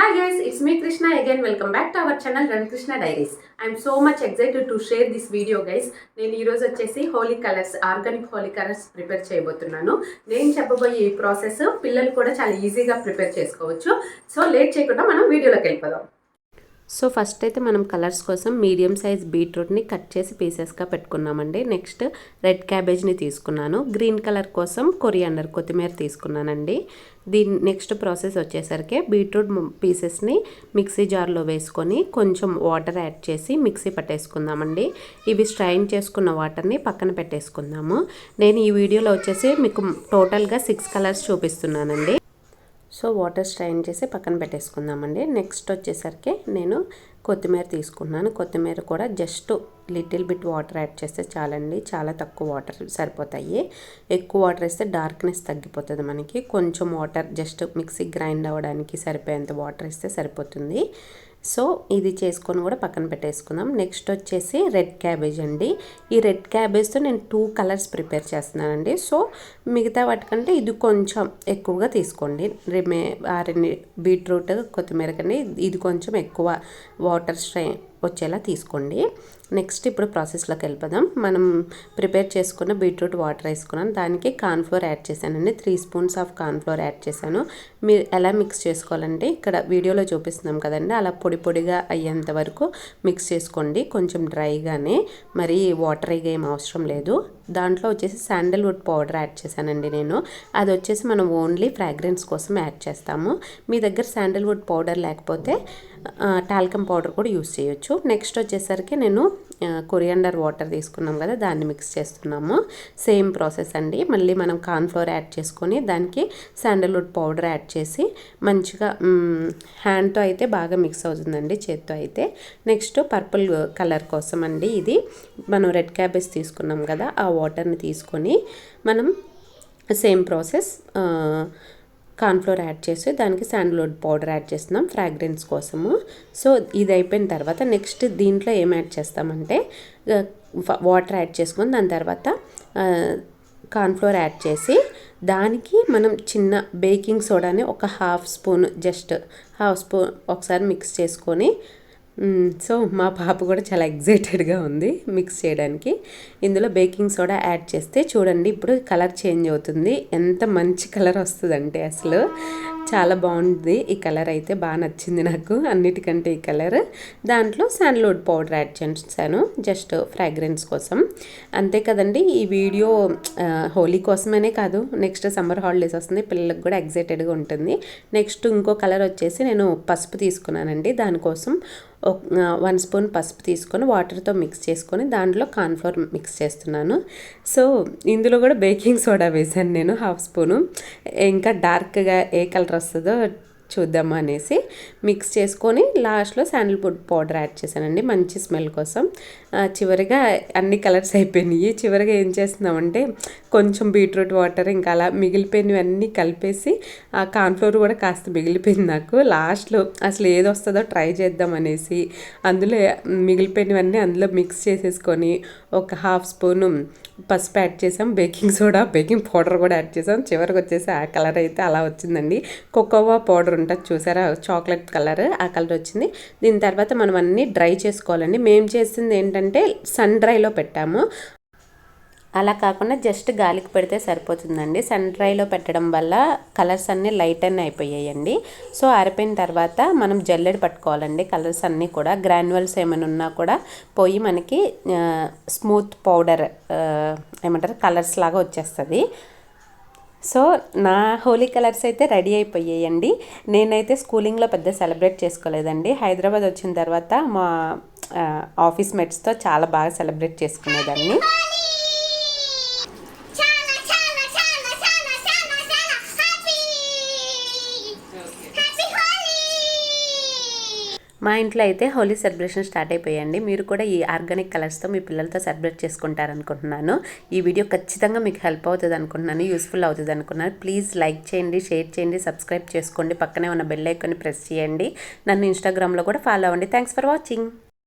Hi guys, it's me Krishna again. Welcome back to our channel Run Krishna Diaries. I'm so much excited to share this video guys. నేను ఈ రోజు వచ్చేసి Holi colours organic Holi colours prepare చేయబోతున్నాను. నేను చెప్పబోయే ఈ process పిల్లలు కూడా చాలా ఈజీగా ప్రిపేర్ చేసుకోవచ్చు. సో లేట్ చేయకుండా మనం వీడియోలోకి వెళ్ళిపోదాం. సో ఫస్ట్ అయితే మనం కలర్స్ కోసం మీడియం సైజ్ బీట్రూట్ని కట్ చేసి పీసెస్గా పెట్టుకున్నామండి. నెక్స్ట్ రెడ్ క్యాబేజ్ని తీసుకున్నాను. గ్రీన్ కలర్ కోసం కొరియాండర్ కొత్తిమీర తీసుకున్నానండి. దీని నెక్స్ట్ ప్రాసెస్ వచ్చేసరికి బీట్రూట్ పీసెస్ని మిక్సీ జార్లో వేసుకొని కొంచెం వాటర్ యాడ్ చేసి మిక్సీ పట్టేసుకుందామండి. ఇవి స్ట్రైన్ చేసుకున్న వాటర్ని పక్కన పెట్టేసుకుందాము. నేను ఈ వీడియోలో వచ్చేసి మీకు టోటల్గా 6 కలర్స్ చూపిస్తున్నానండి. సో వాటర్ స్ట్రైన్ చేసి పక్కన పెట్టేసుకుందామండి. నెక్స్ట్ వచ్చేసరికి నేను కొత్తిమీర తీసుకున్నాను. కొత్తిమీర కూడా just little bit water add చేస్తే చాలండి. చాలా తక్కువ వాటర్ సరిపోతాయి. ఎక్కువ వాటర్ వేస్తే డార్క్నెస్ తగ్గిపోతుంది మనకి. కొంచెం వాటర్ జస్ట్ మిక్సీ గ్రైండ్ అవ్వడానికి సరిపోయేంత వాటర్ ఇస్తే సరిపోతుంది. సో ఇది చేసుకొని కూడా పక్కన పెట్టేసుకుందాం. నెక్స్ట్ వచ్చేసి రెడ్ క్యాబేజ్ అండి. ఈ రెడ్ క్యాబేజ్తో నేను 2 కలర్స్ ప్రిపేర్ చేస్తున్నానండి. సో మిగతా వాటికంటే ఇది కొంచెం ఎక్కువగా తీసుకోండి. బీట్రూట్ కొత్తిమీర కంటే ఇది కొంచెం ఎక్కువ వాటర్ స్ట్రెయిన్ వచ్చేలా తీసుకోండి. నెక్స్ట్ ఇప్పుడు ప్రాసెస్లోకి వెళ్ళిపోదాం. మనం ప్రిపేర్ చేసుకున్న బీట్రూట్ వాటర్ వేసుకున్నాను. దానికి కార్న్ఫ్లోర్ యాడ్ చేశానండి. 3 స్పూన్స్ ఆఫ్ కార్న్ఫ్లోర్ యాడ్ చేశాను. మీరు ఎలా మిక్స్ చేసుకోవాలంటే ఇక్కడ వీడియోలో చూపిస్తున్నాం కదండి, అలా పొడి పొడిగా అయ్యేంత వరకు మిక్స్ చేసుకోండి. కొంచెం డ్రైగానే, మరి వాటరీగా ఏం అవసరం లేదు. దాంట్లో వచ్చేసి శాండల్వుడ్ పౌడర్ యాడ్ చేశానండి నేను. అది వచ్చేసి మనం ఓన్లీ ఫ్రాగ్రెన్స్ కోసం యాడ్ చేస్తాము. మీ దగ్గర శాండల్వుడ్ పౌడర్ లేకపోతే టాల్కమ్ పౌడర్ కూడా యూస్ చేయొచ్చు. నెక్స్ట్ వచ్చేసరికి నేను కొరియాండర్ వాటర్ తీసుకున్నాం కదా, దాన్ని మిక్స్ చేస్తున్నాము. సేమ్ ప్రాసెస్ అండి. మళ్ళీ మనం కార్న్ఫ్లోర్ యాడ్ చేసుకొని దానికి శాండల్వుడ్ పౌడర్ యాడ్ చేసి మంచిగా హ్యాండ్తో అయితే బాగా మిక్స్ అవుతుందండి, చేత్తో అయితే. నెక్స్ట్ పర్పుల్ కలర్ కోసం అండి, ఇది మనం రెడ్ క్యాబేజ్ తీసుకున్నాం కదా, ఆ వాటర్ని తీసుకొని మనం సేమ్ ప్రాసెస్ కార్న్ఫ్లోర్ యాడ్ చేసి దానికి శాండల్వుడ్ పౌడర్ యాడ్ చేస్తున్నాం ఫ్రాగ్రెన్స్ కోసము. సో ఇది అయిపోయిన తర్వాత నెక్స్ట్ దీంట్లో ఏం యాడ్ చేస్తామంటే వాటర్ యాడ్ చేసుకొని దాని తర్వాత కార్న్ఫ్లోర్ యాడ్ చేసి దానికి మనం చిన్న బేకింగ్ సోడాని ఒక హాఫ్ స్పూన్ ఒకసారి మిక్స్ చేసుకొని, సో మా పాప కూడా చాలా ఎగ్జైటెడ్గా ఉంది మిక్స్ చేయడానికి. ఇందులో బేకింగ్ సోడా యాడ్ చేస్తే చూడండి ఇప్పుడు కలర్ చేంజ్ అవుతుంది. ఎంత మంచి కలర్ వస్తుందంటే అసలు చాలా బాగుంది. ఈ కలర్ అయితే బాగా నచ్చింది నాకు అన్నిటికంటే ఈ కలర్. దాంట్లో శాండల్వుడ్ పౌడర్ యాడ్ చేశాను జస్ట్ ఫ్రాగ్రెన్స్ కోసం. అంతే కదండి. ఈ వీడియో హోలీ కోసమనే కాదు, నెక్స్ట్ సమ్మర్ హాలిడేస్ వస్తుంది, పిల్లలకు కూడా ఎగ్జైటెడ్గా ఉంటుంది. నెక్స్ట్ ఇంకో కలర్ వచ్చేసి నేను పసుపు తీసుకున్నానండి. దానికోసం 1 స్పూన్ పసుపు తీసుకొని వాటర్తో మిక్స్ చేసుకొని దాంట్లో కార్న్ఫ్లోర్ మిక్స్ చేస్తున్నాను. సో ఇందులో కూడా బేకింగ్ సోడా వేసాను నేను హాఫ్ స్పూను. ఇంకా డార్క్గా ఏ కలర్ వస్తుందో చూద్దాము అనేసి మిక్స్ చేసుకొని లాస్ట్లో శాండల్వుడ్ పౌడర్ యాడ్ చేశానండి మంచి స్మెల్ కోసం. చివరిగా అన్ని కలర్స్ అయిపోయినాయి. చివరిగా ఏం చేస్తున్నామంటే కొంచెం బీట్రూట్ వాటర్ ఇంకా అలా మిగిలిపోయినవన్నీ కలిపేసి ఆ కార్న్ఫ్లోర్ కూడా కాస్త మిగిలిపోయింది నాకు. లాస్ట్లో అసలు ఏది వస్తుందో ట్రై చేద్దాం అనేసి అందులో మిగిలిపోయినవన్నీ అందులో మిక్స్ చేసేసుకొని ఒక హాఫ్ స్పూను పసుపు యాడ్ చేసాం, బేకింగ్ సోడా బేకింగ్ పౌడర్ కూడా యాడ్ చేసాం. చివరికి వచ్చేసి ఆ కలర్ అయితే అలా వచ్చిందండి. కోకోవా పౌడర్ ఉంటుంది చూసారా, చాక్లెట్ కలర్, ఆ కలర్ వచ్చింది. దీని తర్వాత మనం అన్నీ డ్రై చేసుకోవాలండి. మేము చేసింది ఏంటంటే సన్ డ్రైలో పెట్టాము. అలా కాకుండా జస్ట్ గాలికి పెడితే సరిపోతుందండి. సన్ డ్రైలో పెట్టడం వల్ల కలర్స్ అన్నీ లైట్ అన్నీ అయిపోయాయండి. సో ఆరిపోయిన తర్వాత మనం జల్లెడ పట్టుకోవాలండి. కలర్స్ అన్నీ కూడా గ్రాన్యువల్స్ ఏమైనా ఉన్నా కూడా పోయి మనకి స్మూత్ పౌడర్ ఏమంటారు కలర్స్ లాగా వచ్చేస్తుంది. సో నా హోలీ కలర్స్ అయితే రెడీ అయిపోయాయండి. నేనైతే స్కూలింగ్లో పెద్ద సెలబ్రేట్ చేసుకోలేదండి. హైదరాబాద్ వచ్చిన తర్వాత మా ఆఫీస్ మేట్స్తో చాలా బాగా సెలబ్రేట్ చేసుకునేదాన్ని. మా ఇంట్లో అయితే హోలీ సెలబ్రేషన్ స్టార్ట్ అయిపోయాయండి. మీరు కూడా ఈ ఆర్గానిక్ కలర్స్తో మీ పిల్లలతో సెలబ్రేట్ చేసుకుంటారనుకుంటున్నాను. ఈ వీడియో ఖచ్చితంగా మీకు హెల్ప్ అవుతుంది అనుకుంటున్నాను, యూస్ఫుల్ అవుతుంది అనుకున్నాను. ప్లీజ్ లైక్ చేయండి, షేర్ చేయండి, సబ్స్క్రైబ్ చేసుకోండి, పక్కనే ఉన్న బెల్ ఐకాన్ని ప్రెస్ చేయండి. నన్ను ఇన్స్టాగ్రామ్లో కూడా ఫాలో అవ్వండి. Thanks for watching.